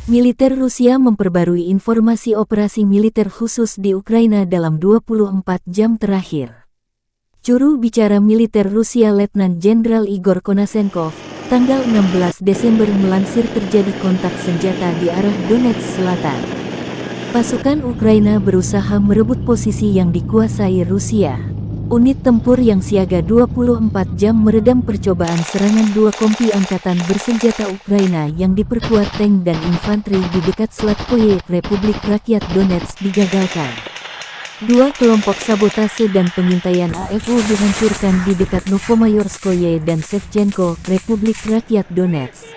Militer Rusia memperbarui informasi operasi militer khusus di Ukraina dalam 24 jam terakhir. Juru bicara militer Rusia Letnan Jenderal Igor Konasenkov, tanggal 16 Desember melansir terjadi kontak senjata di arah Donetsk Selatan. Pasukan Ukraina berusaha merebut posisi yang dikuasai Rusia. Unit tempur yang siaga 24 jam meredam percobaan serangan dua kompi angkatan bersenjata Ukraina yang diperkuat tank dan infanteri di dekat Slatkoye, Republik Rakyat Donetsk digagalkan. Dua kelompok sabotase dan pengintaian AFU dihancurkan di dekat Novomayorskoye dan Shevchenko, Republik Rakyat Donetsk.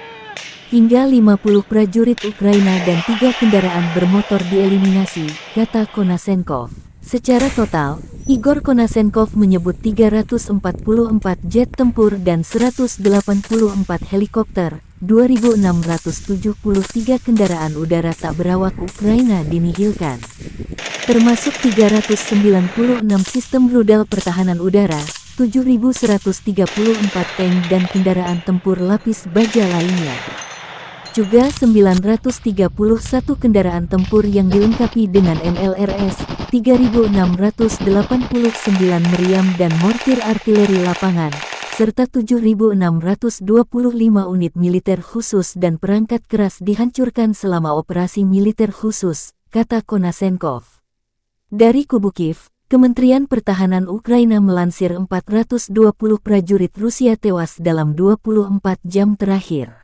Hingga 50 prajurit Ukraina dan 3 kendaraan bermotor dieliminasi, kata Konasenkov. Secara total, Igor Konasenkov menyebut 344 jet tempur dan 184 helikopter, 2.673 kendaraan udara tak berawak Ukraina dinihilkan. Termasuk 396 sistem rudal pertahanan udara, 7.134 tank dan kendaraan tempur lapis baja lainnya. Juga 931 kendaraan tempur yang dilengkapi dengan MLRS, 3.689 meriam dan mortir artileri lapangan, serta 7.625 unit militer khusus dan perangkat keras dihancurkan selama operasi militer khusus, kata Konasenkov. Dari kubu Kiev, Kementerian Pertahanan Ukraina melansir 420 prajurit Rusia tewas dalam 24 jam terakhir,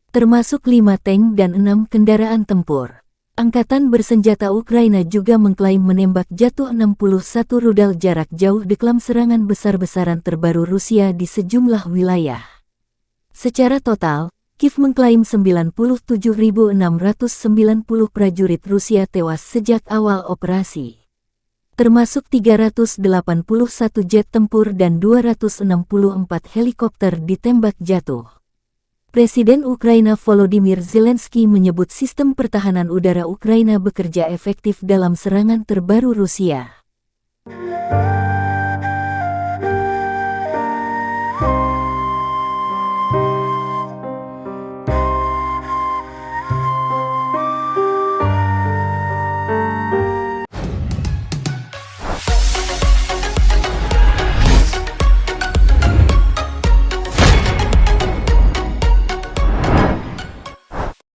termasuk 5 tank dan 6 kendaraan tempur. Angkatan bersenjata Ukraina juga mengklaim menembak jatuh 61 rudal jarak jauh dalam serangan besar-besaran terbaru Rusia di sejumlah wilayah. Secara total, Kiev mengklaim 97.690 prajurit Rusia tewas sejak awal operasi, termasuk 381 jet tempur dan 264 helikopter ditembak jatuh. Presiden Ukraina Volodymyr Zelensky menyebut sistem pertahanan udara Ukraina bekerja efektif dalam serangan terbaru Rusia.